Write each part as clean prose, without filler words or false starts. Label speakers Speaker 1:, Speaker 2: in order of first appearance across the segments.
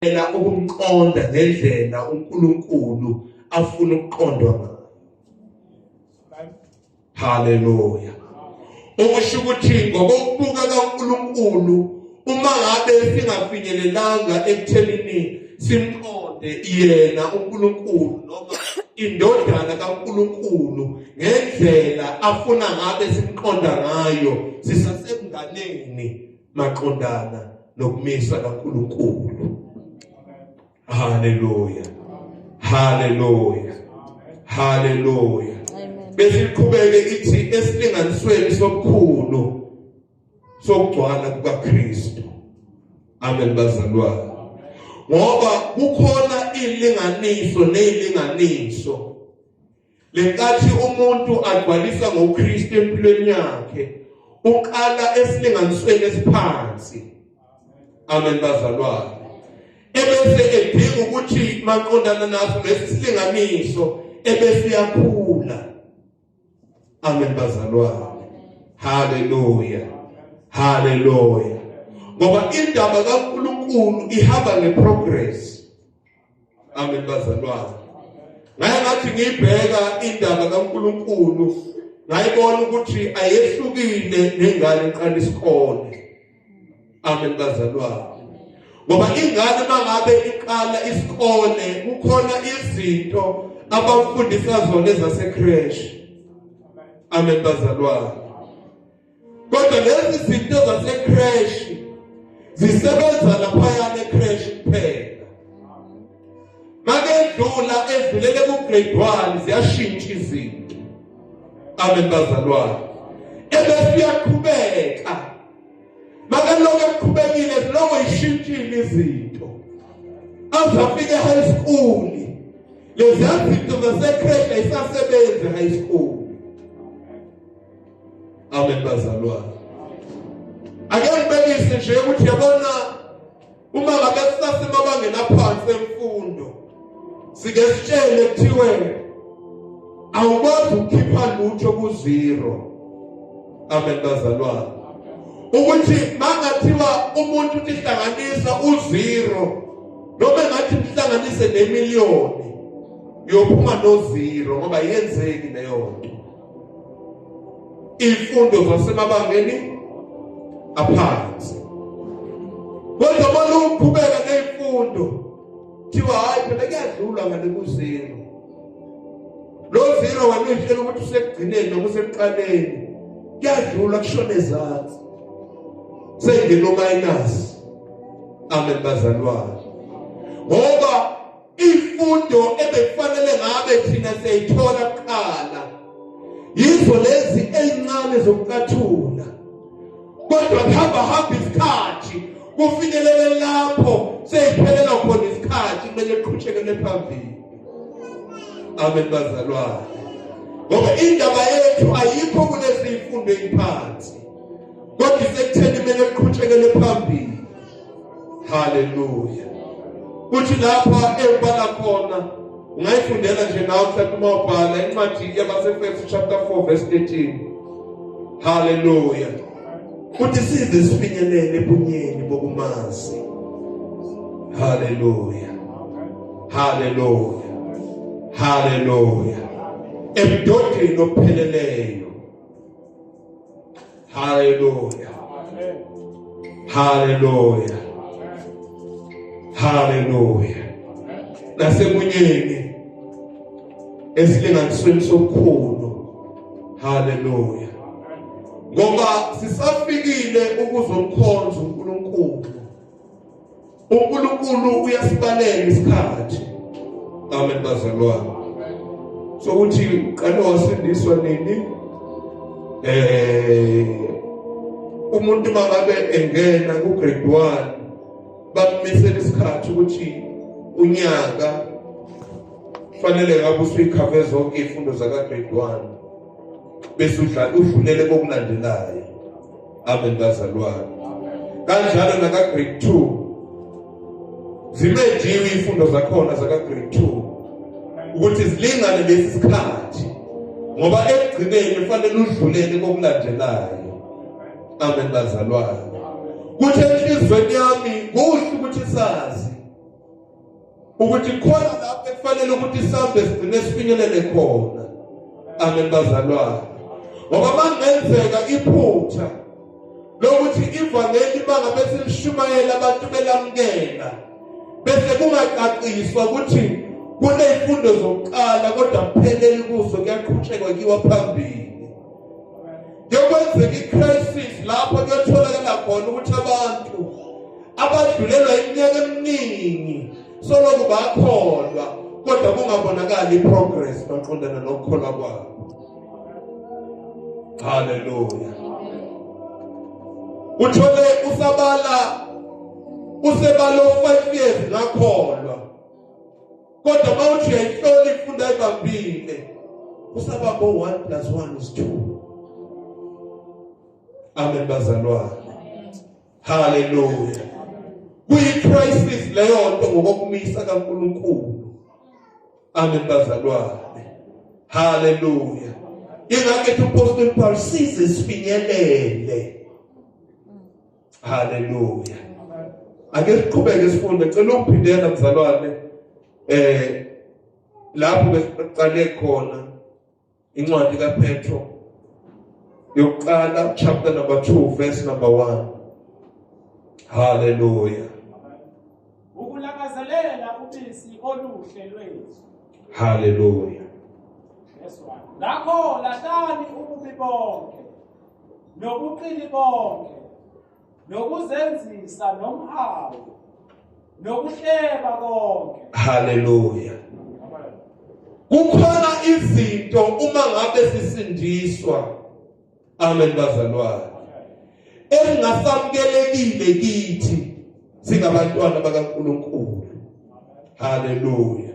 Speaker 1: ela ukumqonda ngendlela uNkulunkulu afuna ukuqondwa ngayo. Hallelujah. Okusho ukuthi ngoba ukubuka kaNkulunkulu uma ngabe singafinyelelanga ekuthenini simqonde yena uNkulunkulu noma indodana kaNkulunkulu ngendlela afuna ngabe simqonda ngayo, sisasekunganeni maqondana nokumisa kaNkulunkulu. Hallelujah. Hallelujah. Hallelujah. Bese iqhubeke ithi esilinganisweni sobukhulu sokugcwala kukaKristu. Amen bazalwane. Ngoba kukhona ilinganiso nezilinganiso. Lenkathi umuntu agcwalisa ngoKristu empilweni yakhe, uqala esilinganisweni esiphansi. Amen bazalwane. Ebese edinga ukuthi maqondana naso lesisilinganiso ebese yakhula. Amen bazalwane. Hallelujah. Hallelujah. Ngoba indaba kaNkulunkulu ihamba ngeprogress. Amen bazalwane. Ngathi ngibheka indaba kaNkulunkulu ngayibona ukuthi ayehlukile nengane eqala isikole. Amen bazalwane. Ngoba ingane mangabe iqala isikole kukhona izinto abafundisa zona ezasecreche. Amen bazalwane. Kodwa lezi zinto zasecreche zisebenza lapha ecreche kuphela. Makedlula edlulele ku-grade 1 ziyashintsha izinto. Amen bazalwane. Ebese iyaqhubeka. Makaloko eqhubekile lokho ishintshile izinto. Azafika e-high school. Lezi zinto zasecreche ayisasebenzi e-high school. Amen bazalwane. Ake ngibekise nje ukuthi yabona uma ngabe sisasemabangeni aphansi emfundo sike sitshele kuthiwe awukwazi ukukhipha lutho ku-0. Amen bazalwane. Ukuthi mangathiwa umuntu uhlanganisa u-0 noma ngathi uhlanganise nemiliyoni uyophuma no-0 ngoba yenzeki leyo nto. Imfundo zasemabangeni aphansi. Kodwa uma uqhubeka nemfundo thiwa hayi phela kuyadlula ngale ku-0. Lo 0 wena uyitshela ukuthi usekugcineni noma usekuqaleni kuyadlula kushone ezantsi. Sengeno minus. Amen bazalwane. Ngoba imfundo ebekufanele ngabe thina siyithola kuqala yizo lezi ezincane zokukathula. Kodwa hamba isikhathi kufinyelele lapho seyiphelela khona isikhathi kumele iqhutshekele phambili. Amen bazalwane. Ngoba indaba yethu ayikho kulezi imfundo eziphansi. Kodwa isekutheni kumele iqhutshekele phambili. Hallelujah. Kuthi lapha ebala khona ungayifundela nje nawe mhlawumbe uma ubhala incwadi yabaseFesu chapter 4 verse 13. Hallelujah. Kuthi size sifinyelele ebunyeni bokumazi. Hallelujah. Hallelujah. Hallelujah. Ebudodeni opheleleyo. Hallelujah. Hallelujah. Hallelujah. Nasebunyeni esilinganisweni sobukhulu. Hallelujah. Ngoba sisafikile ukuzomkhonza uNkulunkulu. uNkulunkulu uyasibalela isikhathi. Amen bazalwane. So uthi uqale wasindiswa nini? Umuntu mangabe engena ku-grade 1 bakumisela isikhathi ukuthi unyaka fanele ngabe usuyikhave zonke izifundo zaka-grade 1 bese udlulele kokulandelayo. Amen bazalwane. Kanjalo naka-grade 2 zimenjiwe izifundo zakhona zaka-grade 2 ukuthi zilingane lesi sikhathi ngoba ekugcineni fanele udlulele kokulandelayo. Amen bazalwane. Kuthi enhlizweni yami kuhle ukuthi sazi ukuthi khona lapho ekufanele ukuthi isambe sigcine sifinyelele khona. Amen bazalwane. Ngoba mangenzeka iphutha lokuthi ivangeli bangabe silishumayela abantu belamukela bese kungacaciswa ukuthi kunezifundo zokuqala kodwa kuphelele kuzo kuyaqhutshekwa kiwa phambili. Yokwenzeka icrisis lapho kuyotholakala khona ukuthi abantu abadlulelwa iminyaka eminingi soloku bakholwa kodwa kungabonakali iprogress maqondana nokukholwa kwabo. Hallelujah. Uthole usebalo 5 years ngakholwa kodwa mawuthi uyayihlola ifunda ebambile usababo 1 + 1 is 2. Amen bazalwane. Hallelujah. Kuyi-crisis leyo nto ngokumisa kaNkulunkulu. Amen bazalwane. Hallelujah. Ingakho uPaul Paul size sifinyelele. Hallelujah. Ake siqhubeke sifunde ngicela ukuphindela mzalwane lapho besiqale khona incwadi kaPetro yokuqala chapter number 2 verse number 1. Hallelujah.
Speaker 2: Ukulakazelela ubisi oluhle lwethu.
Speaker 1: Hallelujah.
Speaker 2: Ngakho lahlani ububi bonke nobuqili bonke nokuzenzisa nomhawu nokuhleba konke.
Speaker 1: Hallelujah. Kukhona izinto uma ngabe sisindiswa. Amen bazalwane. Engasamukelekile kithi singabantwana bakaNkulunkulu. Hallelujah.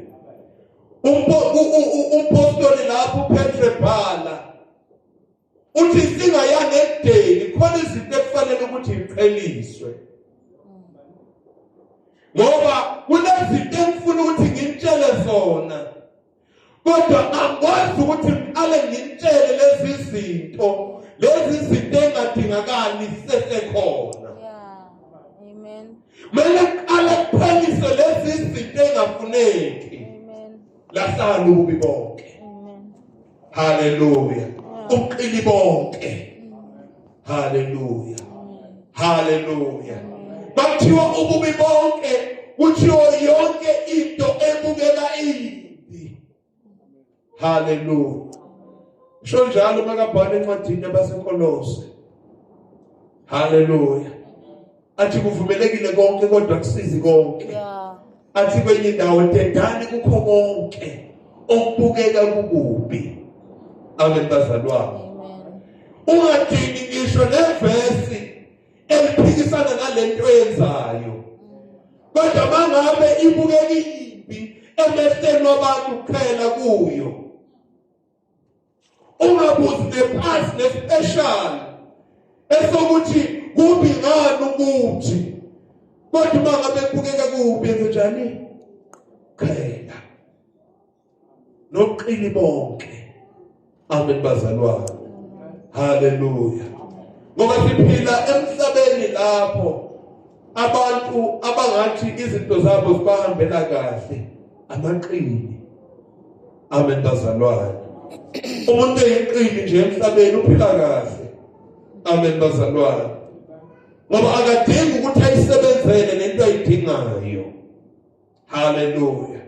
Speaker 1: Umpostoli lapho Petro bhala uthi singayanga edeni khona izinto ekufanele ukuthi iqheliswe. Ngoba kunezinto engifuna ukuthi ngintshele zona kodwa angikwazi ukuthi ngiqale ngintshele lezi zinto engadingakali sesekhona.
Speaker 3: Amen.
Speaker 1: Mele ngiqale kuphelise lezi zinto engafuneki. Lahlala ububi bonke. Hallelujah. Ubuqili bonke. Hallelujah. Hallelujah. Bathiwa ububi bonke kuthiwa yonke into ebukeka imbi. Hallelujah. Sho njalo makabhala encwadini yabaseKolose. Hallelujah. Athi kuvumelekile konke kodwa kusizi konke. Athi kwenye indawo tendani kukho konke okubukeka kukubi. Amen bazalwane. Ungadingi ngisho nevesi eliphikisana nalento yenzayo. Kodwa mangabe ibukeka imbi emehlweni wabantu kuphela kuyo. Ungabuzi nephansi nespecial esokuthi kubi ngani ukuthi kodwa mangabe kubukeka kubi enze njani? Khela noqili bonke. Amen bazalwane. Hallelujah. Ngoba siphila emhlabeni lapho abantu abangathi izinto zabo zibahambela kahle amaqini. Amen bazalwane. Umuntu eyiqini nje emhlabeni uphila kahle. Amen bazalwane. Ngoba akadingi ukuthi ayisebenzele lento ayidingayo. Hallelujah.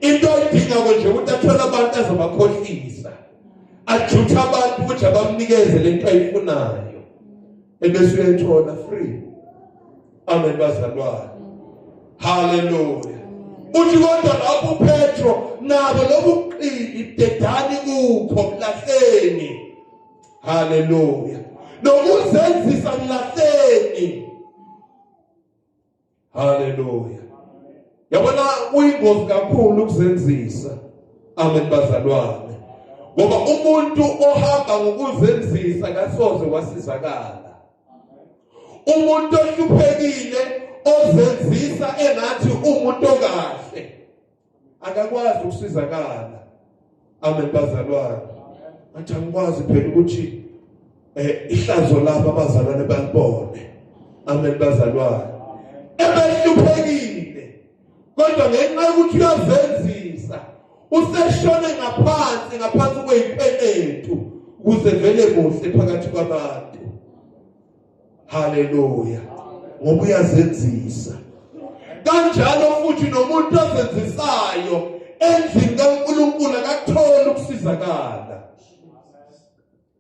Speaker 1: Into ayidingayo nje ukuthi athole abantu azobakhohlisa. Ajutha abantu ukuthi abamnikeze lento ayifunayo. Ebese uyathola free. Amen bazalwane. Hallelujah. Uthi kodwa lapho uPetro nabo lobuqili dedani kukho mlahleni. Hallelujah. Nokuzenzisa mlahleni. Hallelujah. Yabona kuyingozi kakhulu ukuzenzisa. Amen bazalwane. Ngoba umuntu ohamba ngokuzenzisa kasoze wasizakala. Umuntu ohluphekile ozenzisa engathi umuntu okahle akakwazi ukusizakala. Amen bazalwane. Athi angikwazi phela ukuthi ihlazo labo abazalwane balibone. Amen bazalwane. Ebehluphekile kodwa ngenxa yokuthi uyazenzisa useshone ngaphansi kweyipenetu ukuze vele kuhle phakathi kwabantu. Haleluya. Ngoba uyazenzisa. Kanjalo futhi nomuntu ozenzisayo endlini kaNkulunkulu akatholi ukusizakala.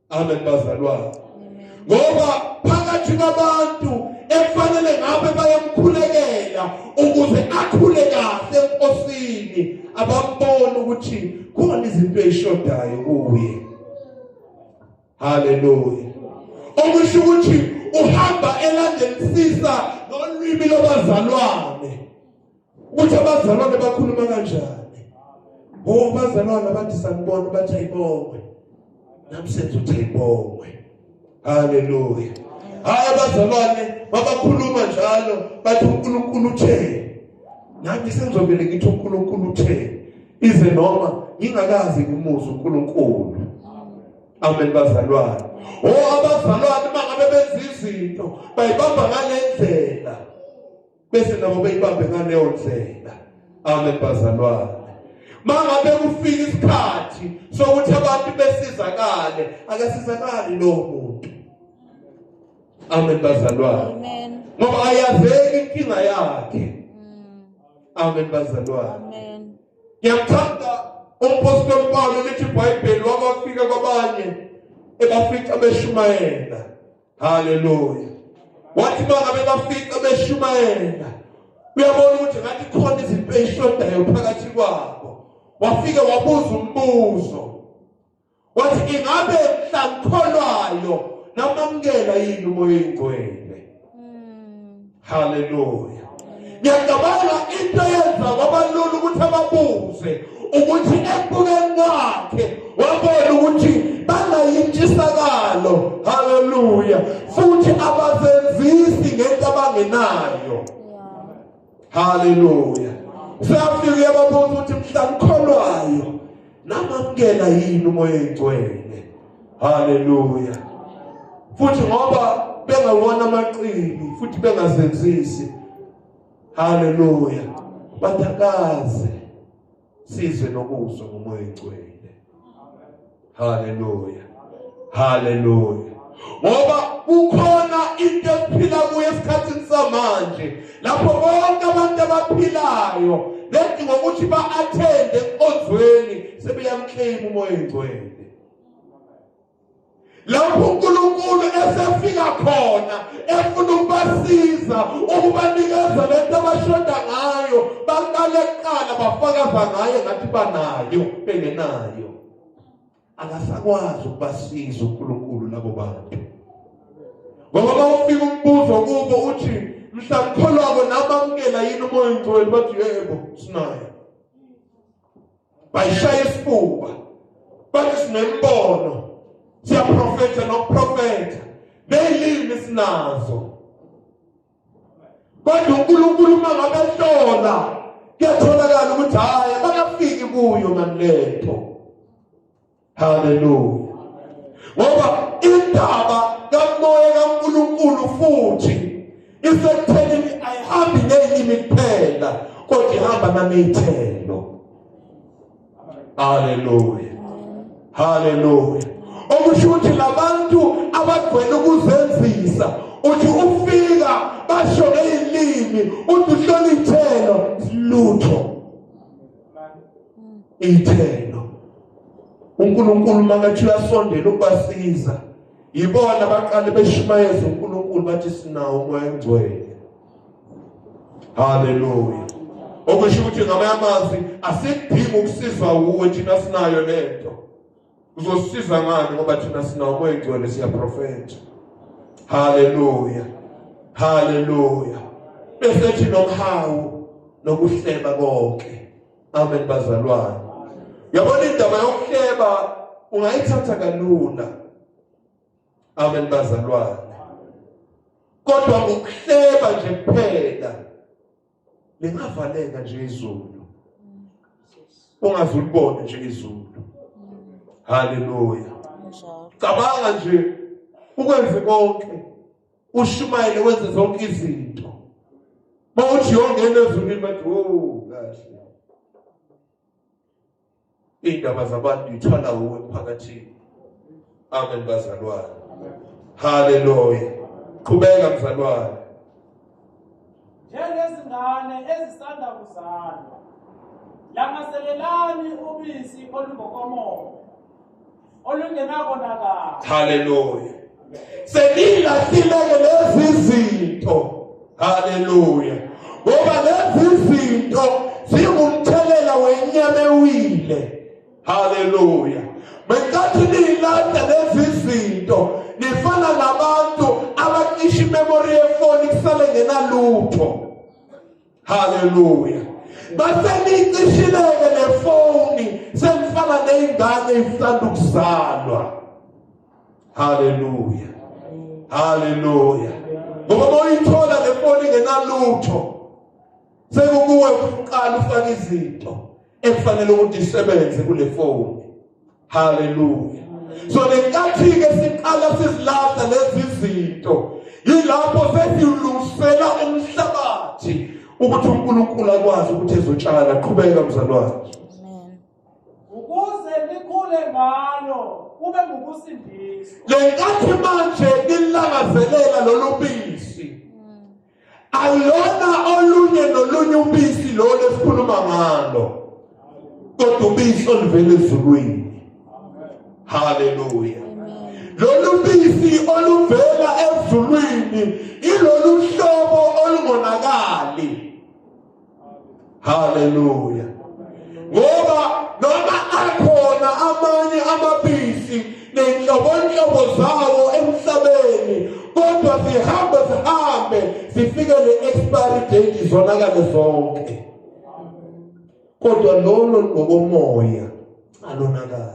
Speaker 1: Amen bazalwane. Ngoba phakathi kwabantu ekufanele ngabe bayamkhulekela ukuze akhule kahle enkosini, abambone ukuthi khona izinto ezishodayo kuye. Haleluya. Okusho ukuthi uhamba elandelisisa nolwimi lobazalwane ukuthi abazalwane bakhuluma kanjani. Abazalwane bathi sanibona bathi ayibongwe namsenze uthi ayibongwe. Haleluya. Hayi abazalwane babakhuluma njalo bathi uNkulunkulu uthe, nami sengizobele ngithi uNkulunkulu uthe, ize noma ngingakazi ngimuzwe uNkulunkulu. Amen bazalwane. Abazalwane mangabe benza izinto bayibamba ngalendlela bese nabo bayibambe ngaleyo ndlela. Amen bazalwane. Mangabe kufika isikhathi sokuthi abantu besizakale, akasizakali lo muntu. Amen bazalwane.
Speaker 3: Amen.
Speaker 1: Ngoba ayazeki inkinga yakhe. Amen bazalwane.
Speaker 3: Amen.
Speaker 1: Ngiyamthanda umpostoli Paulo lithi iBhayibheli wabafika kwabanye ebafika beshumayela. Haleluya. Wathi mangabe bafika beshumayela, uyabona ukuthi ngathi khona izinto ezishodayo phakathi kwabo. Wafika wabuza umbuzo. Wathi ingabe mhlakholwayo namamkela yini umoya oyingcwele? Haleluya. Ngiyacabanga into yenza kwabalula ukuthi ababuze ukuthi ebukeni kwakhe wabona ukuthi banayintshisakalo. Haleluya. Futhi abazenzisi ngento abangenayo. Haleluya. Siyafika yababuza ukuthi mhlakholwayo namamkela yini umoya oyingcwele? Haleluya. Futhi ngoba bengawona amaqili futhi bengazenzisi. Haleluya. Bathakaze sizwe nokuzwa ngomoya oyingcwele. Haleluya. Haleluya. Ngoba kukhona into ephila kuyo esikhathini samanje lapho bonke abantu abaphilayo lethi ngokuthi ba-attende enkonzweni sebeyamclaim umoya oyingcwele. Lapho uNkulunkulu esefika khona efuna ukubasiza ukubanikeza lento abashoda ngayo, baqale kuqala bafakaza ngayo ngathi banayo bengenayo, akasakwazi ukubasiza uNkulunkulu labo bantu. Ngoba mawufika umbuzo kubo uthi mhlakholwako namamkela yini umoya oyingcwele? Bathi yebo sinayo. Bayishaya isifuba bathi sinembono, siyaprofetha nokuprofetha, nelimi sinazo. Kodwa uNkulunkulu mangabe ehlola kuyatholakala ukuthi hayi abakafiki kuyo manletho. Haleluya. Ngoba indaba kamoya kaNkulunkulu futhi isekuthenini ayihambi nelimi kuphela kodwa ihamba nanezithelo. Haleluya. Haleluya. Okusho ukuthi labantu abagcwele ukuzenzisa uthi ufika basho ngezilimi uthi uhlola ithelo lutho. Ithelo uNkulunkulu mangathi uyasondela ukubasiza, yibona baqale beshumayeza uNkulunkulu bathi sinawo umoya oyingcwele. Haleluya. Okusho ukuthi ngamanye amazwi asidingi ukusizwa uwe thina sinayo lento. Uzosiza ngani ngoba thina sinawo umoya oyingcwele siyaprofetha. Haleluya. Haleluya. Bese thi nomhawu nokuhleba konke. Amen bazalwane. Yabona indaba yokuhleba ungayithatha kalula. Amen bazalwane. Kodwa ngokuhleba nje kuphela lingavaleka nje izulu. Ungazulibona nje izulu. Haleluya. Cabanga nje ukwenze konke, ushumayele wenze zonke izinto. Mawuthi yongena ezulwini bathi kahle. Indaba zabantu ithwala uwe emphakathini. Amen bazalwane. Hallelujah. Qhubeka mzalwane.
Speaker 2: Njengezingane ezisanda kuzalwa, langazelelani ubisi olungokomoya, olungenakonakala.
Speaker 1: Hallelujah. Senilahlileke lezi zinto. Hallelujah. Ngoba lezi zinto zingumthelela wenyama ewile. Hallelujah. Mengathi nilahla lezi zinto nifana nabantu abacisha imemory yefoni kusale ngenalutho. Hallelujah. Basenicishileke nefoni senifana neingane ezisanda kuzalwa. Hallelujah. Hallelujah. Ngoba moyithola lefoni ngenalutho sekukuwe ukuqala ufaka izinto ekufanele ukuthi isebenze kule foni. Hallelujah. So lenkathi ke siqala sizilahla lezi zinto yilapho sesiyulungisela umhlabathi ukuthi uNkulunkulu akwazi ukuthi ezotshala. Qhubeka mzalwane.
Speaker 3: Amen.
Speaker 2: Ukuze nikhule ngalo kube ngokusindiswa.
Speaker 1: Lenkathi manje nilangazelela lolubisi alona olunye nolunye ubisi lo lesikhuluma ngalo kodwa ubisi oluvela ezulwini. Hallelujah. Lolu bisi oluvela ezulwini ilolu hlobo olungonakali. Hallelujah. Ngoba noma akhona amanye amabisi nenhlobonhlobo zawo emhlabeni kodwa sihambe sifike le-expiry date zonakale zonke. Kodwa lolo ngokomoya alonakali.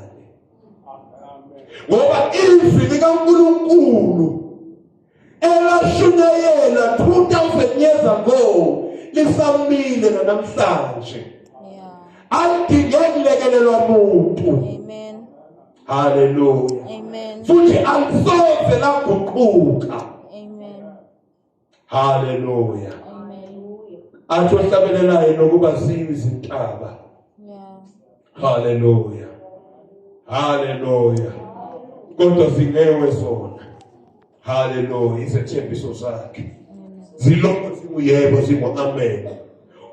Speaker 1: Ngoba izwi likaNkulunkulu elashunyayela 2000 years ago lisamile namhlanje. Alidingeki lekelelwa muntu.
Speaker 3: Amen.
Speaker 1: Hallelujah.
Speaker 3: Amen.
Speaker 1: Futhi alisoze laguquka.
Speaker 3: Amen.
Speaker 1: Hallelujah.
Speaker 3: Amen.
Speaker 1: Athi ohlabelelayo nokuba zintaba.
Speaker 3: Yeah.
Speaker 1: Hallelujah. Hallelujah. Kodwa zingewe zona. Hallelujah. Isethembiso sakhe. Zilokho zinguyebo zingu-amen.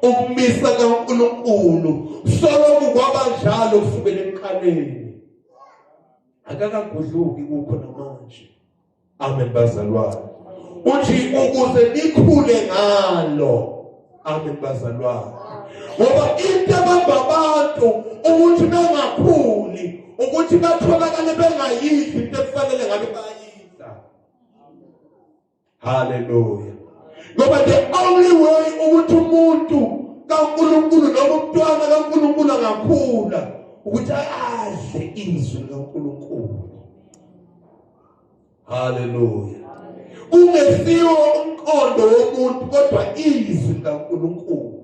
Speaker 1: Ukumisa kaNkulunkulu soloku kwabanjalo kusukela emqaleni. Akakagudluki kukho namanje. Amen bazalwane. Uthi ukuze nikhule ngalo. Amen bazalwane. Ngoba into abantu ukuthi bengakhuli ukuthi batholakale bengayidli into efanele ngabe bayidla. Hallelujah. Ngoba the only way ukuthi umuntu kaNkulunkulu noma umntwana kaNkulunkulu angakhula ukuthi adle izwi laNkulunkulu. Hallelujah. Ungesiwo umqondo womuntu kodwa izwi laNkulunkulu.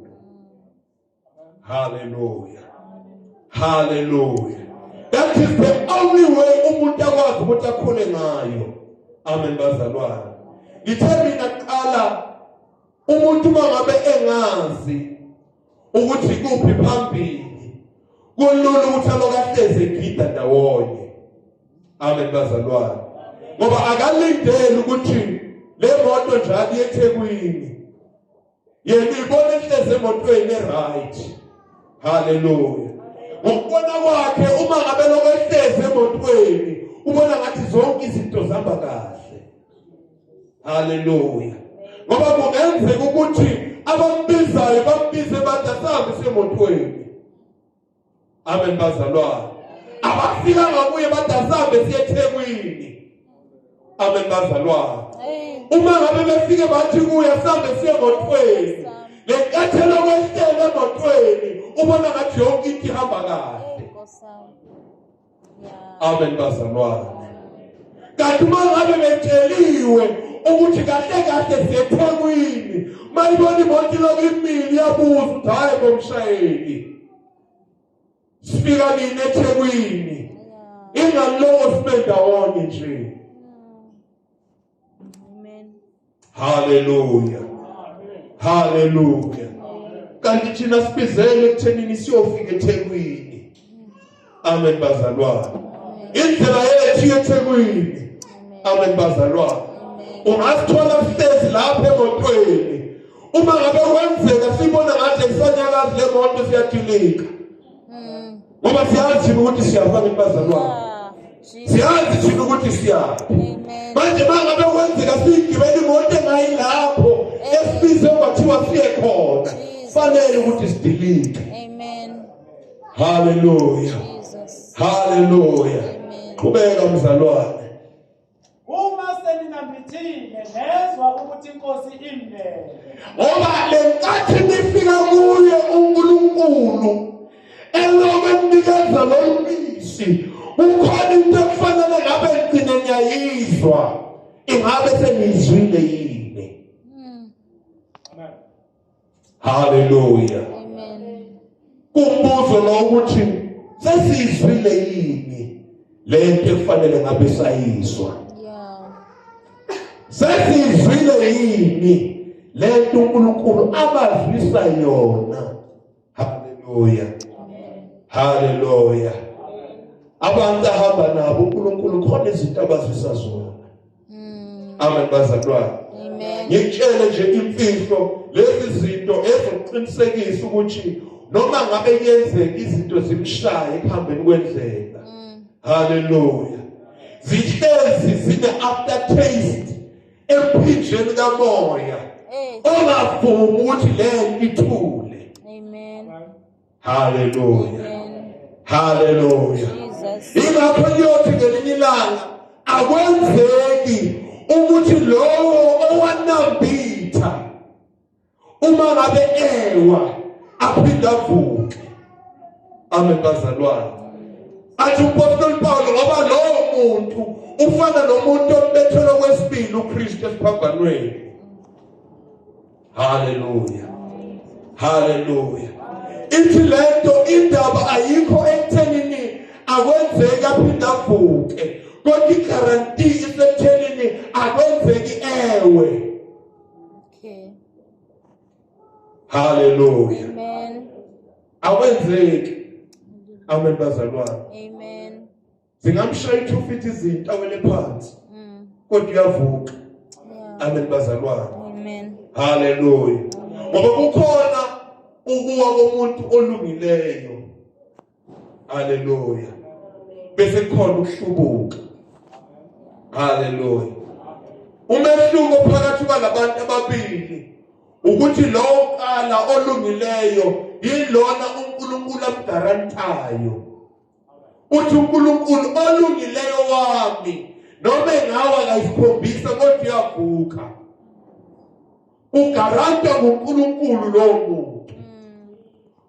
Speaker 1: Hallelujah. Hallelujah. That is the only way umuntu akwazi ukuthi akhule ngayo. Amen bazalwane. Ngithe mina kuqala umuntu mangabe engazi ukuthi kuphi phambili kulula ukuthi alokahleze egida ndawonye. Amen bazalwane. Ngoba akalindele ukuthi le moto njalo yeThekwini yena ibone ihleze emotweni right. Hallelujah. Ngokubona kwakhe uma ngabe lokehleze emotweni ubona ngathi zonke izinto zihamba kahle. Hallelujah. Ngoba kungenzeka ukuthi abambizayo bambize bathi asahambe semotweni. Amen bazalwane. Abafika ngakuye bathi asahambe siye eThekwini. Amen bazalwane. Uma ngabe befike bathi kuye asahambe siye emotweni. Lenkathelo kwehlele emotweni ubona ngathi yonke into ihamba kahle. Amen bazalwane. Kanti uma ngabe betsheliwe ukuthi kahle kahle siyeThekwini mayibona imoto lokimili yabuza ukuthi hayi bomshayeli sifika nini eThekwini ingaloko sibe ndawonye nje. Amen. Hallelujah. Hallelujah. kanti thina sibizele ekuthenini siyofika eThekwini. Amen bazalwane. Indlela yethu yeThekwini. Amen bazalwane. Ungasithola sihlezi lapha emotweni. Uma ngabe kwenzeka sibona ngathi kusanyakazi le moto siyadilika. Ngoba siyazi ukuthi siyafana bazalwane. Siyazi thina ukuthi siyaphi. Manje mangabe kwenzeka sigibela imoto engayilapho esibize kwathiwa siye khona. Fanele ukuthi sidilike.
Speaker 3: Amen.
Speaker 1: Hallelujah.
Speaker 3: Jesus.
Speaker 1: Hallelujah. Qhubeka mzalwane.
Speaker 2: Uma seninambithile nezwa ukuthi inkosi imnene.
Speaker 1: Ngoba lenkathi nifika kuye uNkulunkulu elokwenikeza lo mbisi ukhona into ekufanele ngabe ngcine nyayizwa ingabe senizwile yini.
Speaker 2: Amen.
Speaker 1: Hallelujah.
Speaker 3: Amen.
Speaker 1: Kumbuzo lo ukuthi sesizwile yini lento ekufanele ngabe sayizwa.
Speaker 3: Yeah.
Speaker 1: Sesizwile yini lento uNkulunkulu abazwisa yona. Hallelujah. Hallelujah. Abantu ahamba nabo uNkulunkulu khona izinto abazwisa zona. Amen bazalwane.
Speaker 3: Amen.
Speaker 1: Ngitshele nje imfihlo lezi zinto ezoqinisekisa ukuthi noma ngabe yenzeka izinto zimshaye ekuhambeni kwendlela. Hallelujah. Zihlezi zine aftertaste emphinjeni kamoya. Ongavumi ukuthi le ithule.
Speaker 3: Amen.
Speaker 1: Hallelujah.
Speaker 3: Amen.
Speaker 1: Hallelujah.
Speaker 3: Jesus.
Speaker 1: Ingakho ngiyothi ngelinye ilanga akwenzeki ukuthi lowo owanambitha uma ngabe ewa aphinda avuke. Amen bazalwane. Athi uPostoli Paulo ngoba lowo muntu ufana nomuntu ombethelwe kwesibili uKristu esiphambanweni. Hallelujah. Hallelujah. Ithi lento indaba ayikho ekuthenini akwenzeki aphinda avuke. Kodwa igaranti isekuthenini akwenzeki ewe.
Speaker 3: Okay.
Speaker 1: Hallelujah.
Speaker 3: Amen.
Speaker 1: Akwenzeki. Amen bazalwane.
Speaker 3: Amen.
Speaker 1: Zingamshaya ithufithi izinto awele phansi. Kodwa uyavuka.
Speaker 3: Yeah.
Speaker 1: Amen bazalwane.
Speaker 3: Amen.
Speaker 1: Hallelujah. Ngoba kukhona ukuwa komuntu olungileyo. Hallelujah. Bese khona ukuhlubuka. Hallelujah. Umehluko phakathi kwalabantu ababili ukuthi lo oqala olungileyo yilona uNkulunkulu amgarantayo. Uthi uNkulunkulu olungileyo wami noma engawa kayisikhombisa kodwa uyavuka. Ugaranta ngoNkulunkulu lo muntu.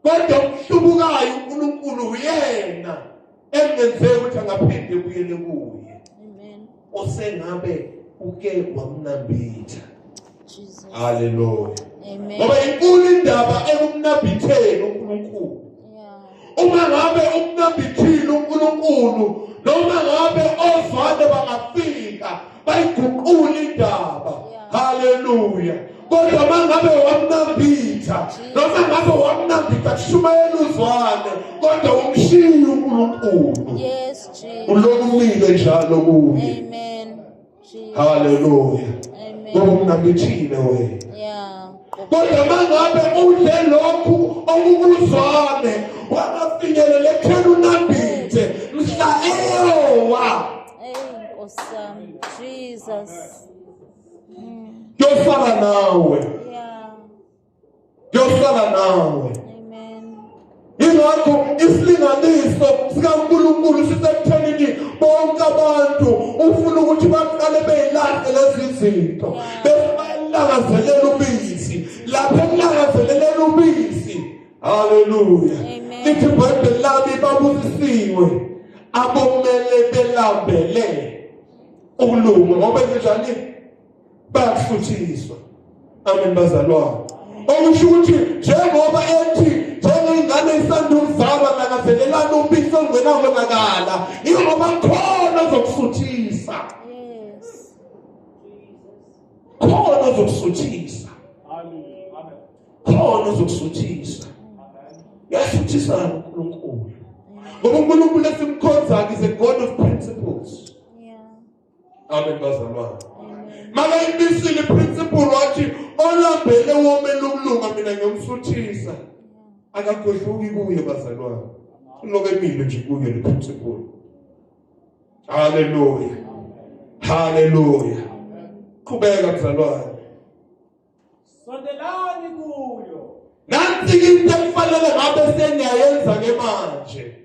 Speaker 1: Kodwa umhlubukayo uNkulunkulu uyena engenzeka ukuthi angaphinde kuyele kuye.
Speaker 3: Amen.
Speaker 1: Osengabe uke wamnambitha.
Speaker 3: Jesus.
Speaker 1: Hallelujah.
Speaker 3: Amen.
Speaker 1: Ngoba inkulu indaba ekumnambitheni uNkulunkulu.
Speaker 3: Yeah.
Speaker 1: Uma ngabe umnambithile uNkulunkulu noma ngabe ozwane bangafika bayiguqula indaba. Hallelujah. Kodwa mangabe wamnambitha noma ngabe wamnambitha kushumayela uzwane kodwa umshiye uNkulunkulu.
Speaker 3: Yes, Jesus.
Speaker 1: Ulokumile njalo kuye.
Speaker 3: Amen. Jesus.
Speaker 1: Hallelujah.
Speaker 3: Amen.
Speaker 1: Ngoba umnambithile wena.
Speaker 3: Yeah.
Speaker 1: Kodwa mangabe udle lokhu okukuzwane wangafinyelela ekutheni unambithe mhla eyowa.
Speaker 3: Hey, awesome. Jesus.
Speaker 1: Yosala nawe.
Speaker 3: Yeah.
Speaker 1: Yosala nawe.
Speaker 3: Amen.
Speaker 1: Ingakho isilinganiso sikaNkulunkulu sisekuthenini bonke abantu ufuna ukuthi baqale beyilahle lezi zinto. Bese bayalangazelela ubisi. Lapho kulangazelela ubisi. Hallelujah. Lithi iBhayibheli lami babusisiwe abomele belambele ukulunga ngoba njani bayafuthiswa. Amen bazalwane. Okusho ukuthi njengoba ethi njengengane isanda ukuzalwa langazelelana ubisi olungenabonakala ingoba khona zokusuthisa.
Speaker 3: Yes.
Speaker 1: Khona zokusuthisa.
Speaker 2: Amen.
Speaker 1: Khona ukhona ozokusuthisa. Yasuthisa uNkulunkulu. Ngoba uNkulunkulu esimkhonzayo is a God of principles.
Speaker 3: Yeah.
Speaker 1: Amen bazalwane.
Speaker 3: Amen.
Speaker 1: Maka ibisile principle wathi olambele wome lokulunga mina ngiyomsuthisa. Akakhohluki kuye bazalwane. Uloke emile nje kuye le principle. Hallelujah. Hallelujah. Qhubeka bazalwane.
Speaker 2: Sondelani kuyo.
Speaker 1: Nansi into efanele ngabe sengiyayenza ke manje.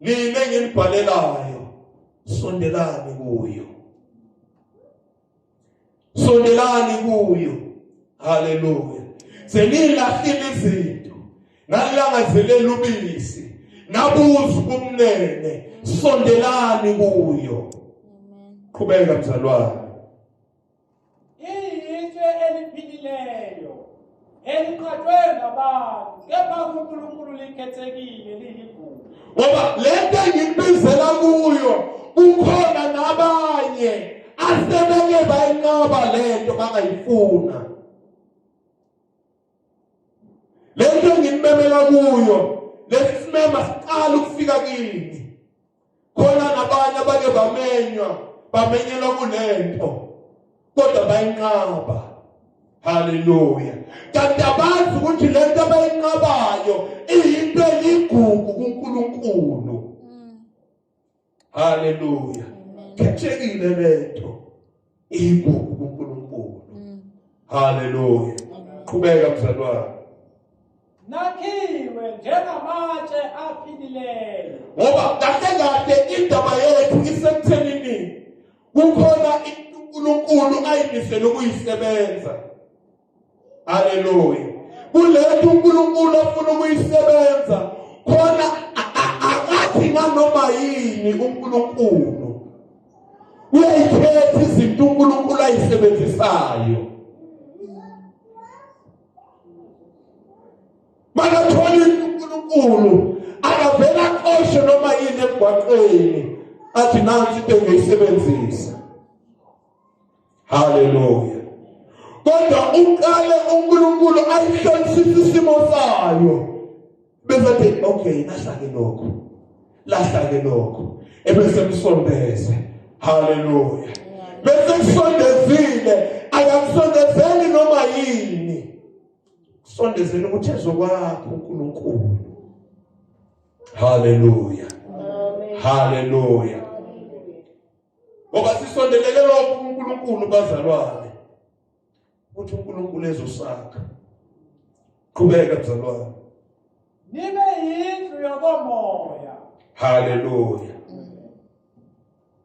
Speaker 1: Nine nginibhalelayo. Sondelani kuyo. Sondelani kuyo. Hallelujah. Senilahlile izinto. Nalangazelela ubisi. Nabuza kumnene. Sondelani kuyo.
Speaker 3: Amen.
Speaker 1: Qhubeka mzalwane.
Speaker 2: Iyitshe eliphilileyo. Eliqhathwe ngabantu. Kepha uNkulunkulu likhethekile liyigugu.
Speaker 1: Ngoba lento engibizela kuyo kukhona nabanye asebeke bayinqaba lento bangayifuna. Lento engimemela kuyo lesimema siqala ukufika kini. Khona nabanye abake bamenyelwa kulento kodwa bayinqaba. Hallelujah. Kanti abazi ukuthi lento abayinqabayo iyinto eligugu kuNkulunkulu. Hallelujah. Khethekile lento igugu kuNkulunkulu. Hallelujah. Qhubeka mzalwane.
Speaker 2: Nakhiwe njengamatshe aphilileyo.
Speaker 1: Ngoba kahle indaba yethu isekuthenini kukhona uNkulunkulu ayimisele ukuyisebenza. Hallelujah. Kulethu uNkulunkulu afuna ukuyisebenza khona akathi nganoma yini uNkulunkulu. Uyayikhetha izinto uNkulunkulu ayisebenzisayo. Makatholi uNkulunkulu akavela qoshe noma yini emgwaqweni athi nansi into engiyisebenzisa. Hallelujah. Kodwa uqale uNkulunkulu ayihlolisise isimo sayo. Bezathi okay lahlake lokho. Ebese msondeze. Hallelujah. Bese msondezile akamsondezeli noma yini. Sondezeni ukuthi ezokwakho uNkulunkulu. Hallelujah. Amen. Hallelujah. Ngoba sisondeleke lokho uNkulunkulu bazalwane. Uthi uNkulunkulu ezosakha. Qhubeka bazalwane.
Speaker 2: Nibe yindlu yokomoya.
Speaker 1: Hallelujah.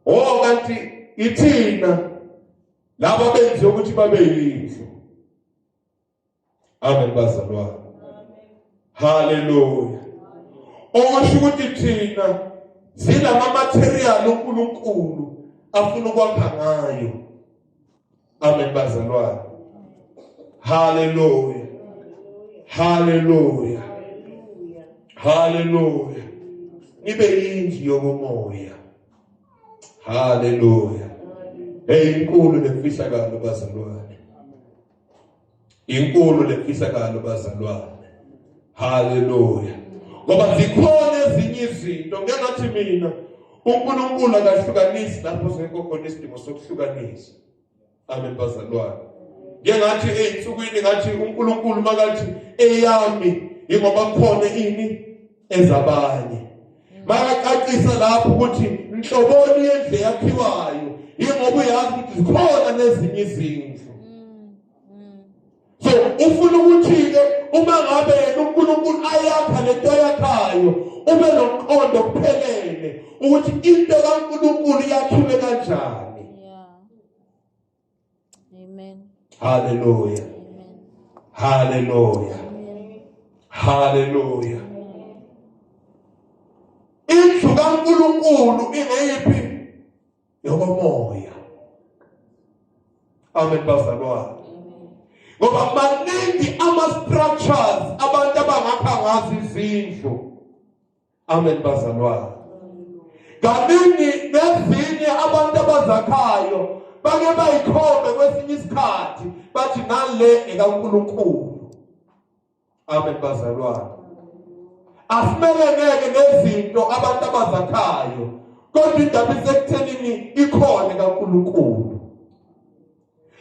Speaker 1: Oh kanti ithina laba benze ukuthi babe yindlu. Amen bazalwane. Hallelujah. Okusho ukuthi thina zilama material uNkulunkulu afuna ukwakha ngayo. Amen bazalwane. Hallelujah. Hallelujah. Hallelujah. Nibe yindlu yokomoya. Hallelujah. Inkulu lemfihlakalo bazalwane. Inkulu lemfihlakalo bazalwane. Hallelujah. Ngoba zikhona ezinye izinto ngengathi mina uNkulunkulu akahlukanisi lapho sekho isidingo sokuhlukanisa. Amen bazalwane. Ngengathi einsukwini ngathi uNkulunkulu makathi eyami ingoba kukhona ini ezabanye. Makacacisa lapho ukuthi inhloboni yendle yakhiwayo ingoba uyazi ukuthi zikhona nezinye izindlu. So ufuna ukuthi ke uma ngabe uNkulunkulu ayakha lento yakhayo ube nomqondo kuphelele ukuthi into kaNkulunkulu yakhiwe kanjani.
Speaker 3: Yeah. Amen.
Speaker 1: Hallelujah.
Speaker 3: Amen.
Speaker 1: Hallelujah.
Speaker 3: Amen.
Speaker 1: Hallelujah. Indlu kaNkulunkulu ingeyiphi? Yokomoya. Amen bazalwane. Ngoba maningi ama-structures abantu abangakha ngazo izindlu. Amen bazalwane. Kaningi nezinye abantu abazakhayo bake bayikhombe kwesinye isikhathi bathi nale ekaNkulunkulu. Amen bazalwane. Asimeleleke nezinto abantu abazakhayo. Kodwa indaba isekuthenini ikhona kaNkulunkulu.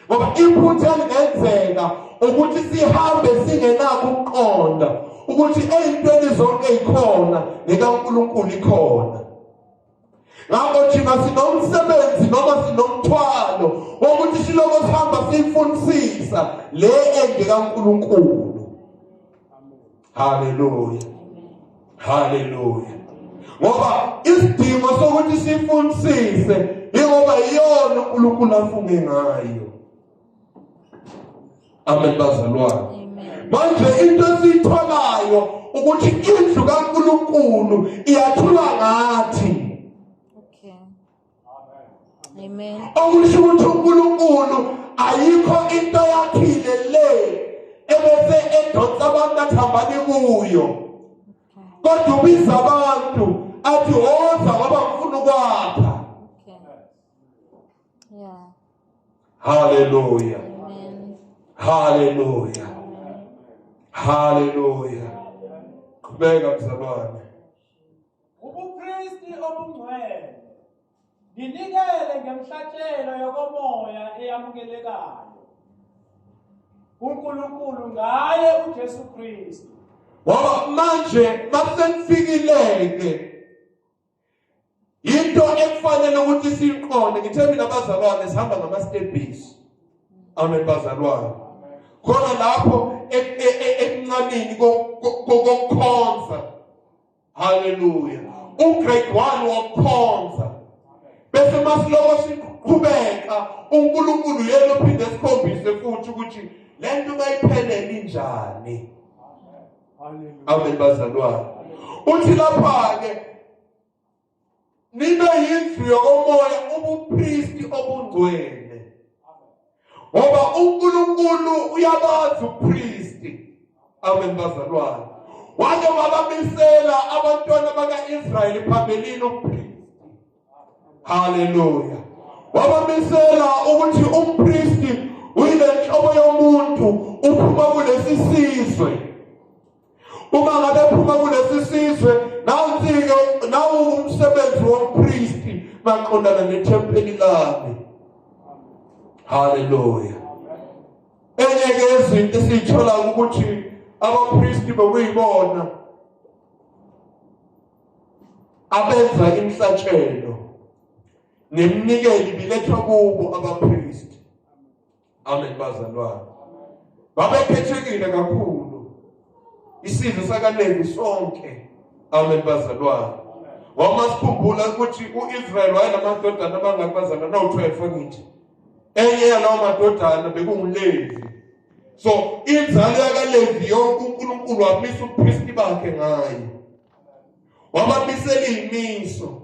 Speaker 1: Ngoba iphutha lingenzeka ukuthi sihambe singenako ukuqonda ukuthi ezintweni zonke ikhona nekaNkulunkulu ikhona. Ngakho thina sinomsebenzi noma sinomthwalo wokuthi siloko sihamba sifundisisa le engekaNkulunkulu. Hallelujah. Hallelujah. Ngoba isidingo sokuthi sifundisise ingoba iyona uNkulunkulu afunge ngayo. Amen bazalwane. Manje into esitholayo ukuthi indlu kaNkulunkulu iyathula ngathi.
Speaker 3: Amen.
Speaker 1: Okusho ukuthi uNkulunkulu ayikho into yakhile le ebese edonsa abantu athambani kuyo. Kodwa ubiza abantu athi woza ngoba ngifuna ukwakha.
Speaker 3: Yeah.
Speaker 1: Hallelujah.
Speaker 3: Amen.
Speaker 1: Hallelujah. Hallelujah. Qhubeka mzalwane.
Speaker 2: Ubupristi obungcwele ninikele ngemhlatshelo yokomoya eyamukelekayo uNkulunkulu ngaye uJesu Kristu.
Speaker 1: Ngoba manje masenifikileke into ekufanele ukuthi siyiqonde. Ngithe mina bazalwane sihamba ngama-stepisi. Amen bazalwane. Khona lapho ekunqanini kokukhonza. Hallelujah. Ugrade 1 wokukhonza. Bese masiloko siqhubeka uNkulunkulu yena uphinde sikhombise futhi ukuthi le nto bayiphelele njani. Amen bazalwane. Uthi lapha ke nibe yindlu yokomoya ubupristi obungcwele. Ngoba uNkulunkulu uyabazi upristi. Amen bazalwane. Wake wabamisela abantwana baka-Israyeli phambilini upristi. Hallelujah. Wabamisela ukuthi umpristi uyile nhlobo yomuntu uphuma kulesi sizwe. Uma ngabe phuma kulesi sizwe nansi-ke nawo umsebenzi wompristi maqondana nethempeli lami. Hallelujah. Enye izinto esiyithola ukuthi abapristi bekuyibona abenza imhlatshelo neminikeli bilethwa kubo abapristi. Amen bazalwane. Babekhethekile kakhulu isizwe sakaLevi sonke. Amen bazalwane. Wamasikhumbula ukuthi uIsrael wayenamadodana abangakazana no-12 angithi. Enye yalawo madodana bekunguLevi. So inzalo yakaLevi yonke uNkulunkulu wamisa ubupristi bakhe ngayo. Wabamisela imiso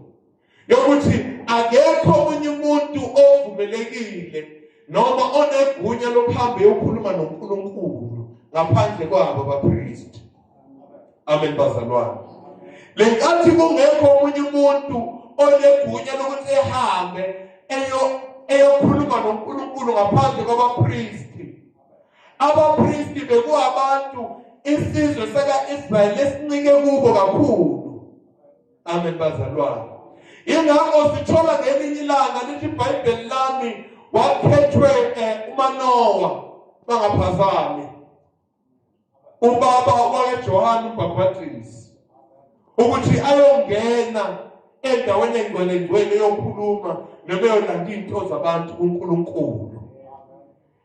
Speaker 1: yokuthi akekho omunye umuntu ovumelekile noma onegunya lokuhamba eyokhuluma noNkulunkulu ngaphandle kwabo abapristi. Amen bazalwane. Lenkathi kungekho omunye umuntu onegunya lokuthi ehambe eyokhuluma noNkulunkulu ngaphandle kwabapristi. Abapristi bekuwabantu isizwe saka-Israyeli esincike kubo kakhulu. Amen bazalwane. Ingakho sithola ngelinye ilanga lithi iBhayibheli lami wakhethwe uManowa bangaphazami. Ubaba wakaJohane uMbhaphathizi ukuthi ayongena endaweni engcwele yokukhuluma noma yolanda into zabantu kuNkulunkulu.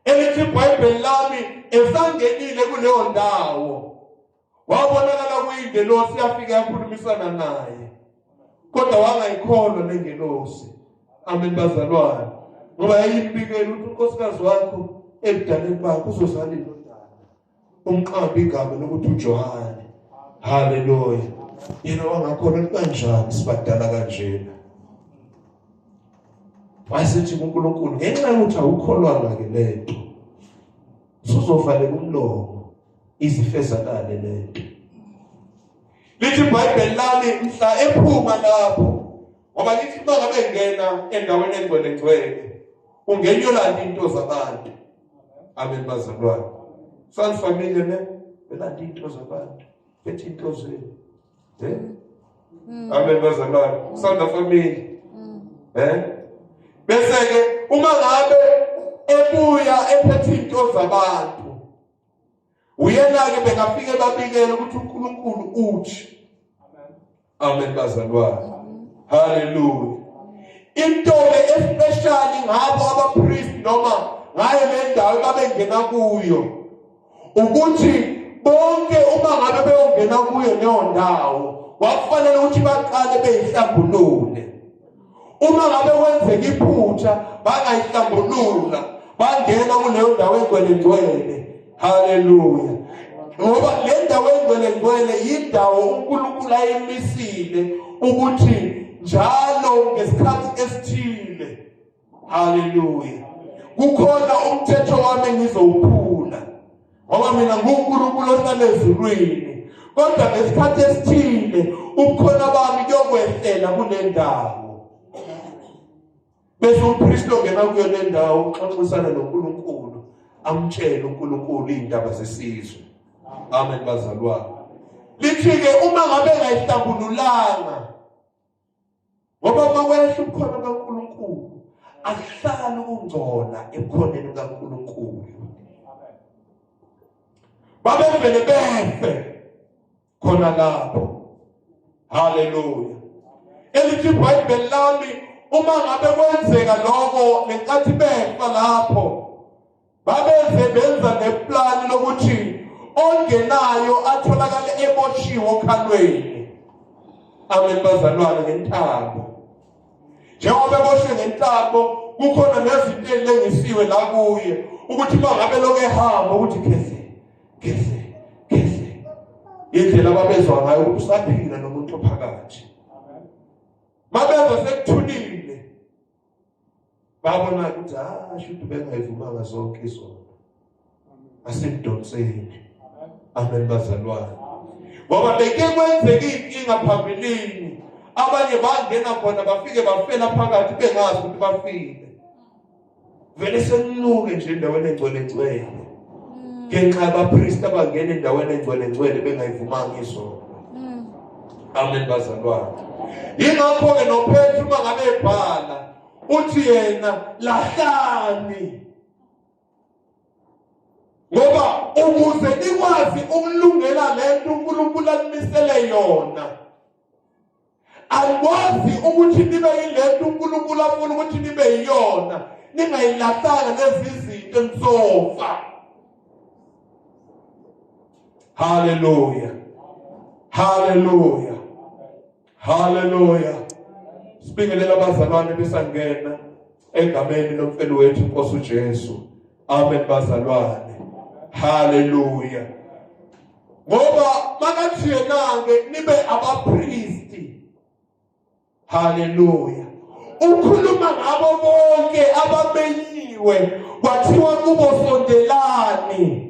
Speaker 1: Elithi iBhayibheli lami esangenile kuleyo ndawo wabonakala kuyingelosi yafika yakhulumisana naye. Kodwa wangayikholwa lengelosi. Amen bazalwane. Ngoba yayimbikela ukuthi unkosikazi wakho ebudaleni bakho uzozala indodana umqambi igama lokuthi uJohane. Hallelujah. Yena wangakholwa kanjani sibadala kanjena. Wasithi uNkulunkulu ngenxa yokuthi awukholwanga ke lento uzovaleka umlomo izifezakale lento. Lithi iBhayibheli lami mhla ephuma lapho ngoba lithi mangabe ngena endaweni engcwele ungena yolanda into zabantu. Amen bazalwane. Sanifamile ne belanda into zabantu bethe into zenu amen bazalwane sanda family bese ke uma ngabe ebuya ephethe into zabantu uyena ke bengafike babikele ukuthi uNkulunkulu uthi amen bazalwane hallelujah into especially ngabo abapriest noma ngaye le ndawo babengena kuyo ukuthi bonke uma ngabe beyongena kuyo leyo ndawo wakufanele ukuthi baqale beyihlambulule uma ngabe wenzeka iphutha bangayihlambulula bangena kuleyo ndawo engcwele haleluya ngoba le ndawo engcwele yindawo uNkulunkulu ayimisile ukuthi njalo ngesikhathi esithile haleluya kukhona umthetho wami ngizowuphula ngoba mina nguNkulunkulu ohlala ezulwini kodwa ngesikhathi esithile ubukhona bami kuyokwehlela kule ndawo bese umpriest ongena kuyo le ndawo uxoxisana noNkulunkulu amtshela uNkulunkulu indaba zesizwe amen bazalwane lithi ke uma ngabe ngayihlambululanga ngoba makwehla ubukhona kaNkulunkulu akuhlali ukungcola ebukhoneni kaNkulunkulu babevele befe khona lapho haleluya elithi iBhayibheli lami uma ngabe kwenzeka lokho lenkathi befa lapho babeze benza neplan lokuthi ongenayo atholakale eboshiwe okhalweni amen bazalwane ngentambo njengoba eboshiwe ngentambo kukhona nezinto ezilengisiwe la kuye ukuthi bangabe lokho ehamba ukuthi kese indlela babezwa ngayo ukuthi usaphila nomuntu ophakathi mabezwa sekuthulile babona ukuthi shuthi bengayivumanga zonke izona asimdonseni amen bazalwane ngoba beke kwenzeka inkinga phambilini abanye bangena khona bafike bafela phakathi bengazi ukuthi bafile vele seninuke nje endaweni engcwele ngenxa yabapriest abangena endaweni engcwele bengayivumanga izona amen bazalwane yingakho ke noPetru uma ngabe ebhala uthi yena lahlani ngoba ukuze nikwazi ukulungela lento uNkulunkulu alimisele yona alwazi ukuthi nibe yilento uNkulunkulu afuna ukuthi nibe yiyona ningayilahlanga lezi zinto nizofa hallelujah hallelujah hallelujah sibingelela abazalwane besangena egameni lomfelo wethu Nkosi uJesu amen bazalwane hallelujah ngoba makathi yenange nibe abapriesti hallelujah ukhuluma ngabo bonke abamenyiwe kwathiwa kubo sondelani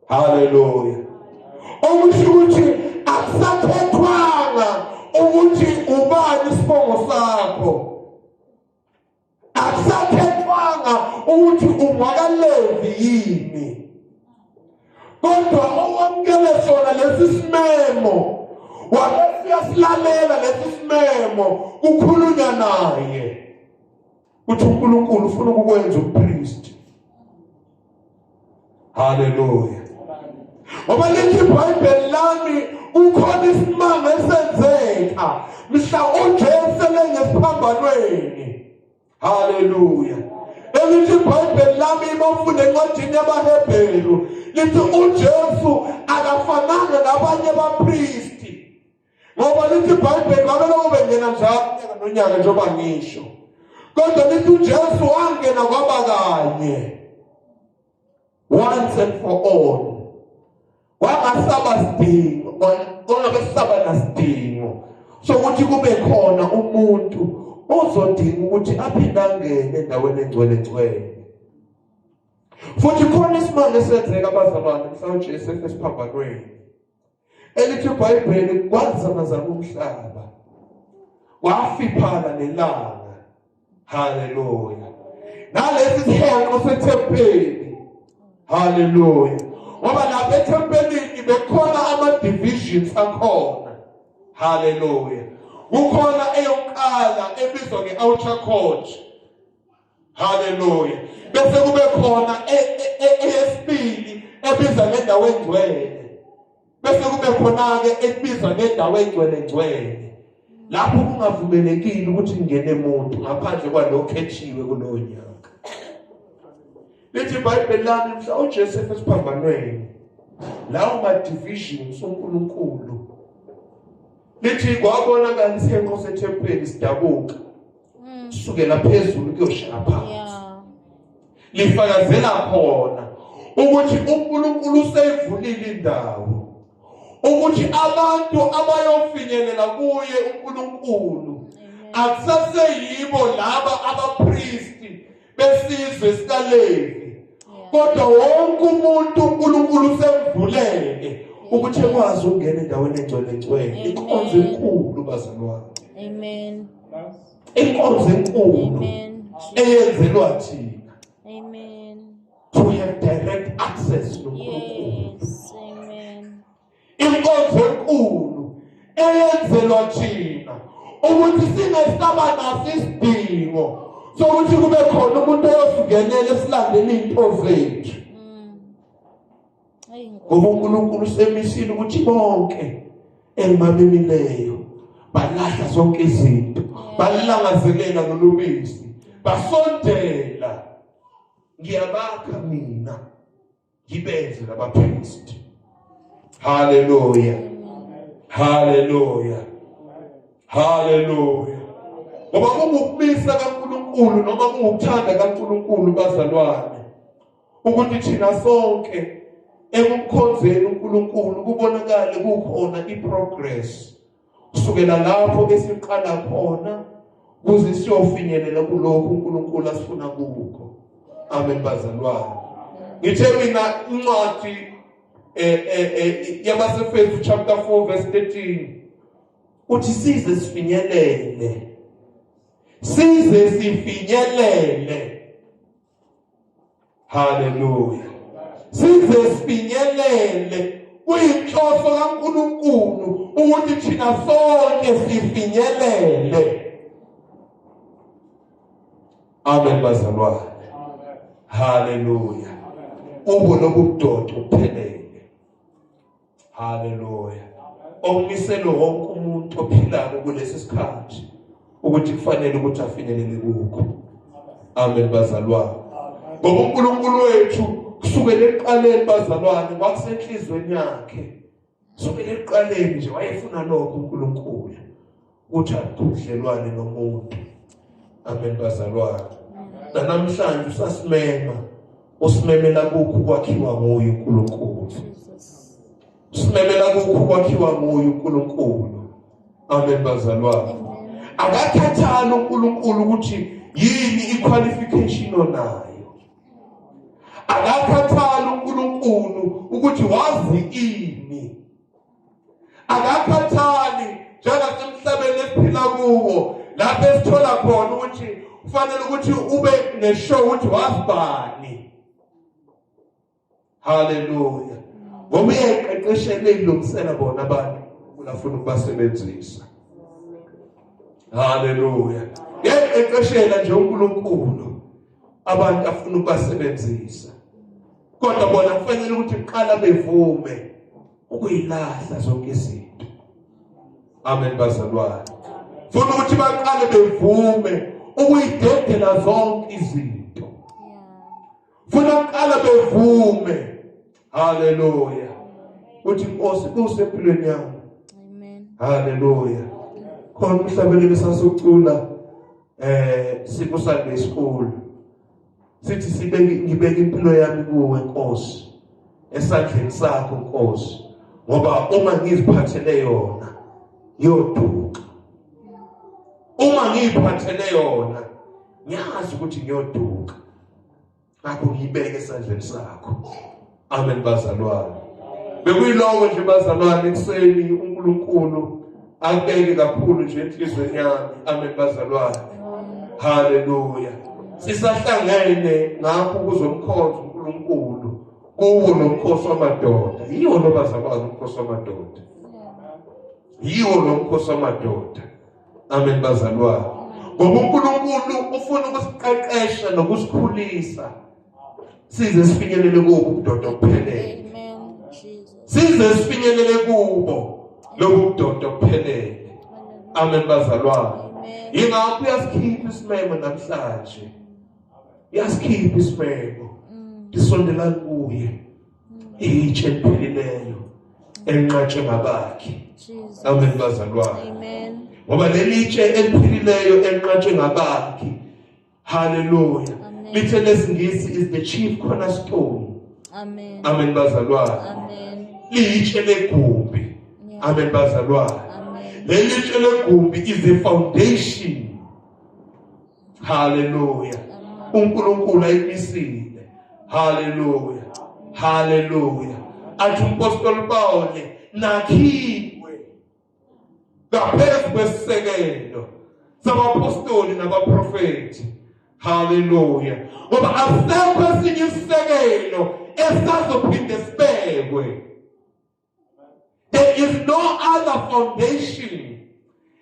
Speaker 1: hallelujah okusho ukuthi akusaphethwanga ukuthi ubani isibongo sakho akusaphethwanga ukuthi ungwakalevi yini kodwa owamkele sona lesi simemo wakasiyasilalela lesi simemo kukhulunywa naye uthi uNkulunkulu ufuna ukukwenza upriest hallelujah ngoba lithi iBhayibheli lami ukhona isimanga esenzeka mhla uJesu lengesiphambanweni hallelujah elithi iBhayibheli lami bafunde encwadini yabaHebheru lithi uJesu akafananga nabanye abapriesti ngoba lithi iBhayibheli ngabe lokho bengena njalo nonyaka njengoba ngisho kodwa lithi uJesu wangena kwaba kanye once and for all wangasaba sidingo onabesaba nasidingo sokuthi kube khona umuntu ozodinga ukuthi aphindangene endaweni engcwele futhi khona isimanga esenzeka abazalwane mhlawumbe Jesu esiphambanweni elithi iBhayibheli kwazamazama umhlaba wafiphala nelanga hallelujah nalesi sihenqo sethempeli hallelujah Ngoba lapha ethempelini bekhona ama-divisions akhona. Hallelujah. Kukhona eyokuqala ebizwa nge-outer court. Hallelujah. Bese kube khona eyesibili ebizwa ngendawo engcwele. Bese kube khona-ke ebizwa ngendawo engcwele. Lapho kungavumelekile ukuthi kungene umuntu ngaphandle kwalo okhethiwe kulowo nyaka. Lithi iBhayibheli lami mhla uJoseph esiphambanweni lawo ma-divisions uNkulunkulu. Lithi kwabonakala isenqo sethempeli sidabuka kusukela phezulu kuyoshaya phansi. Lifakazela khona ukuthi uNkulunkulu useyivulile indawo ukuthi abantu abayofinyelela kuye uNkulunkulu akusaseyibo laba abapriesti besizwe sikaLevi, kodwa wonke umuntu uNkulunkulu usemvulele ukuthi ekwazi ukungena endaweni engcwele. Inkonzo enkulu bazalwane.
Speaker 3: Amen.
Speaker 1: Inkonzo enkulu eyenzelwa thina.
Speaker 3: Amen.
Speaker 1: To have direct access to uNkulunkulu.
Speaker 3: Yes. Amen.
Speaker 1: Inkonzo enkulu eyenzelwa thina ukuthi singesaba naso isidingo sokuthi kube khona umuntu oyosingenela esilandela izinto zethu. Ngoba uNkulunkulu usemisile ukuthi bonke engimamimileyo balahla zonke izinto, balangazelela nolubisi, basondela. Ngiyabakha mina ngibenze labapriest. Hallelujah. Hallelujah. Hallelujah. Ngoba kungukubisa kaNkulunkulu noma kungukuthanda kaNkulunkulu bazalwane ukuthi thina sonke ekumkhonzeni uNkulunkulu kubonakale kukhona iprogress kusukela lapho esiqala khona kuze siyofinyelela kulokho uNkulunkulu asifuna kukho. Amen bazalwane. Ngithe mina incwadi yabaseFesu chapter 4 verse 13 uthi size sifinyelele. Size sifinyelele. Hallelujah. Size sifinyelele kuyinhloso kaNkulunkulu ukuthi thina sonke sifinyelele. Amen bazalwane. Hallelujah. Ubo lobudoda uphelele. Hallelujah. Okumiselo wonke umuntu ophilayo kulesi sikhathi ukuthi kufanele ukuthi afinyelele kukho. Amen bazalwane. Ngoba uNkulunkulu wethu kusukela ekuqaleni bazalwane kwakusenhlizweni yakhe. Kusukela ekuqaleni nje wayefuna lokho uNkulunkulu ukuthi aqudlelwane nomuntu. Amen bazalwane. Namhlanje usasimema usimemela kukho kwakhiwa nguye uNkulunkulu. Usimemela kukho kwakhiwa nguye uNkulunkulu. Amen bazalwane. Akakhathali uNkulunkulu ukuthi yini iqualification onayo. Akakhathali uNkulunkulu ukuthi wazi ini. Akakhathali njengasemhlabeni esiphila kuwo lapho esithola khona ukuthi kufanele ukuthi ube neshow ukuthi wasibani. Hallelujah. Ngoba uyayiqeqeshela ilungisela bona abantu ulafuna ukubasebenzisa. Hallelujah. Uyayiqeqeshela nje uNkulunkulu abantu afuna ukubasebenzisa. Kodwa bona kufanele ukuthi kuqala bevume ukuyilahla zonke izinto. Amen bazalwane. Funa ukuthi baqale bevume ukuyidedela zonke izinto. Funa uqala bevume. Hallelujah. Uthi Nkosi kusempilweni yami.
Speaker 3: Amen.
Speaker 1: Hallelujah. Khona umhlabeleli sasocula siku Sunday school. Sithi ngibeke impilo yami kuwe Nkosi. Esandleni sakho Nkosi. Ngoba uma ngiziphathele yona yoduka. Uma ngiyiphathele yona ngiyazi ukuthi ngiyoduka. Ngakho ngiyibeke esandleni sakho. Amen bazalwane. Bekuyiloko nje bazalwane ekseni uNkulunkulu akubeke kakhulu nje enhlizweni yami. Amen bazalwane. Hallelujah. Sisahlangene ngakho kuzomkhonza uNkulunkulu kuwo nomkhosi wamadoda. Yiwo lo bazalwane umkhosi wamadoda. Yiwo lo mkhosi wamadoda. Amen bazalwane. Ngoba uNkulunkulu ufuna ukusiqeqesha nokusikhulisa size sifinyelele kubo ubudoda obuphelele.
Speaker 3: Amen. Jesus.
Speaker 1: Size sifinyelele kubo lobu budoda obuphelele. Amen bazalwane.
Speaker 3: Amen.
Speaker 1: Ingakho uyasikhipha isimemo namhlanje. Uyasikhipha isimemo. Disondela kuye. Itshe eliphilileyo enqatshwe ngabakhe.
Speaker 3: Jesus.
Speaker 1: Amen bazalwane.
Speaker 3: Amen.
Speaker 1: Ngoba leli itshe eliphilileyo enqatshwe ngabakhe. Hallelujah.
Speaker 3: Amen.
Speaker 1: Lithe lesingisi is the chief cornerstone.
Speaker 3: Amen.
Speaker 1: Amen bazalwane.
Speaker 3: Amen.
Speaker 1: Litshe legumbi.
Speaker 3: Yeah.
Speaker 1: Amen bazalwane.
Speaker 3: Amen.
Speaker 1: Leli itshe legumbi is the foundation. Hallelujah. uNkulunkulu ayimisile. Hallelujah. Hallelujah. Athi umpostoli Paul nakhiwe ngaphezu kwesisekelo sabapostoli nabaprofeti. Hallelujah. Ngoba asekho esinye isisekelo esazophinde sibekwe. There is no other foundation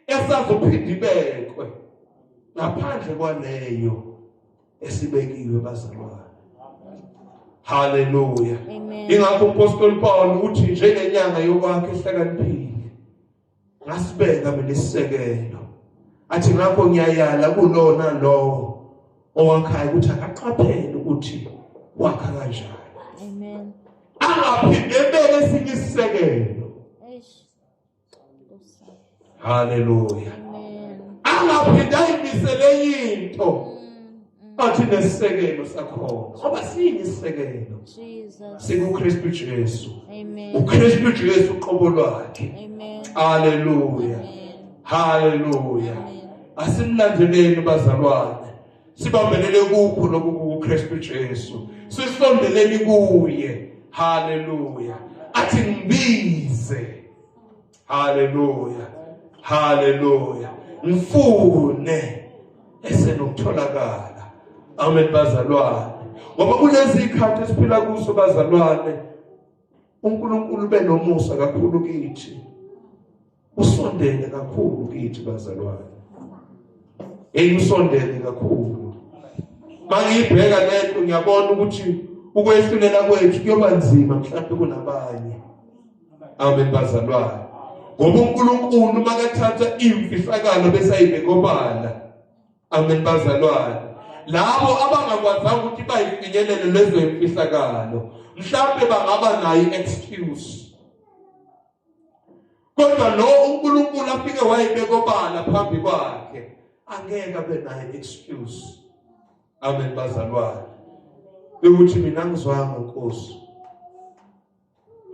Speaker 1: esazophinde ibekwe ngaphandle kwaleyo esibekiwe bazalwane. Hallelujah.
Speaker 3: Amen.
Speaker 1: Ingakho umpostoli Paul uthi njengenyanga yokwakhe ehlakaniphile ngasibeka mina isisekelo. Athi ngakho ngiyayala kulona lo owakhayo ukuthi akaqaphele ukuthi wakha kanjani.
Speaker 3: Amen.
Speaker 1: Angaphinde ebeke esinye isisekelo. Hallelujah.
Speaker 3: Amen.
Speaker 1: Angaphinde ayimisele into athi nesisekelo sakhona. Ngoba siyini isisekelo?
Speaker 3: Jesus.
Speaker 1: SikuKristu Jesu.
Speaker 3: Amen.
Speaker 1: uKristu Jesu uqobo lwakhe.
Speaker 3: Amen.
Speaker 1: Hallelujah.
Speaker 3: Amen.
Speaker 1: Hallelujah.
Speaker 3: Amen.
Speaker 1: Asimlandeleni bazalwane. Sibambelele kukho lokhu kuKristu Jesu. Sisondeleni kuye. Hallelujah. Athi ngibize. Hallelujah. Hallelujah. Ngifune esenokutholakala. Amen bazalwane. Ngoba kulezi ikhathi esiphila kuso bazalwane, uNkulunkulu benomusa kakhulu kithi. Usondele kakhulu kithi bazalwane. Usondele kakhulu. Mangibheka lento ngiyabona ukuthi ukwehlulela kwethu kuyoba nzima mhlawumbe kunabanye. Amen bazalwane. Ngoba uNkulunkulu makathatha imfihlakalo bese ayibeka obala. Amen bazalwane. Labo abangakwazanga ukuthi bayifinyelele lezo imfihlakalo mhlawumbe bangaba nayo excuse. Kodwa lo uNkulunkulu afike wayibeka obala phambi kwakhe angeke abe nayo excuse. Amen bazalwane. Ukuthi mina ngizwanga Nkosi.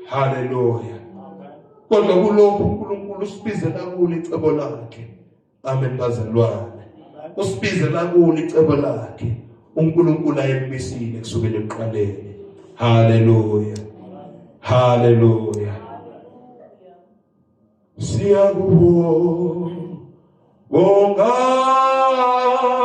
Speaker 1: Hallelujah. Kodwa kulokhu uNkulunkulu usibizela kulo icebo lakhe. Amen bazalwane. Usibizela kulo icebo lakhe. uNkulunkulu ayemisile kusukela ekuqaleni. Hallelujah. Hallelujah. Siyakubonga